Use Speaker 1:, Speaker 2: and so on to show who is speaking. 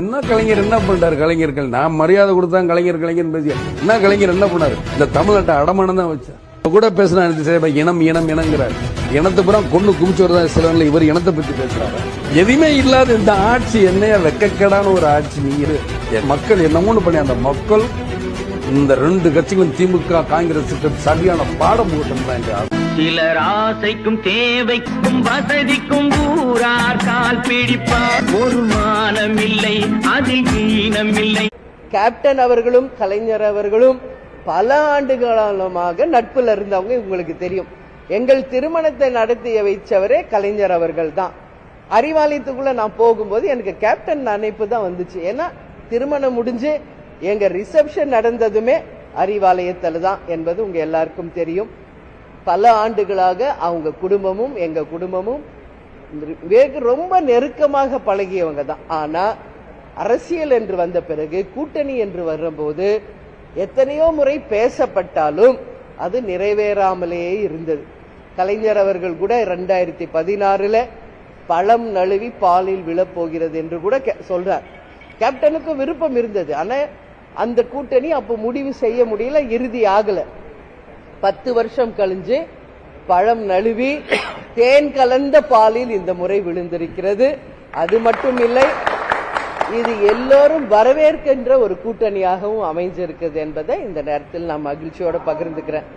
Speaker 1: என்ன கலைஞர் என்ன பண்றாரு? கலைஞர்கள் நான் மரியாதை கொடுத்தா கலைஞர் பேசிய என்ன கலைஞர் என்ன பண்ணாரு? இந்த தமிழ்நாட்டை அடமானம் தான் வச்சா கூட பேசினா இனம் இனம் இனங்கிறாரு. இனத்தை பூரா கொண்டு குமிச்சவர் தான் சிலவன்ல இவர் இனத்தை பத்தி பேசுறாரு. எதுவுமே இல்லாத இந்த ஆட்சி என்னையா வெக்கக்கேடான ஒரு ஆட்சி. நீங்க மக்கள் என்னமோன்னு பண்ணி அந்த மக்கள் இந்த ரெண்டு கட்சிகளும் திமுக காங்கிரஸ் சரியான பாடம் போட்டு
Speaker 2: சிலர் ஆசைக்கும் தேவைக்கும் வசதிக்கும் ஊரார் கால் பிடிப்பார். ஒரு மானம் இல்லை, அதில் ஈனம் இல்லை.
Speaker 3: கேப்டன் அவர்களும் கலைஞர் அவர்களும் பல ஆண்டுகாலமாக நட்புல இருந்தவங்க உங்களுக்கு தெரியும். எங்கள் திருமணத்தை நடத்தி வைச்சவரே கலைஞர் அவர்கள் தான். அறிவாலயத்துக்குள்ள நான் போகும்போது எனக்கு கேப்டன் நினைப்பு தான் வந்துச்சு. ஏன்னா திருமணம் முடிஞ்சு எங்க ரிசப்ஷன் நடந்ததுமே அறிவாலயத்துல தான் என்பது உங்க எல்லாருக்கும் தெரியும். பல ஆண்டுகளாக அவங்க குடும்பமும் எங்க குடும்பமும் ரொம்ப நெருக்கமாக பழகியவங்க தான். ஆனா அரசியல் என்று வந்த பிறகு கூட்டணி என்று வரும்போது எத்தனையோ முறை பேசப்பட்டாலும் அது நிறைவேறாமலேயே இருந்தது. கலைஞர் அவர்கள் கூட 2016 பழம் நழுவி பாலில் விழப்போகிறது என்று கூட சொல்றார். கேப்டனுக்கு விருப்பம் இருந்தது. ஆனா அந்த கூட்டணி அப்ப முடிவு செய்ய முடியல, இறுதி ஆகல. 10 வருஷம் கழிஞ்சு பழம் நழுவி தேன் கலந்த பாலில் இந்த முறை விழுந்திருக்கிறது. அது மட்டும் இல்லை, இது எல்லோரும் வரவேற்கின்ற ஒரு கூட்டணியாகவும் அமைஞ்சிருக்கிறது என்பதை இந்த நேரத்தில் நான் மகிழ்ச்சியோட பகிர்ந்துக்கிறேன்.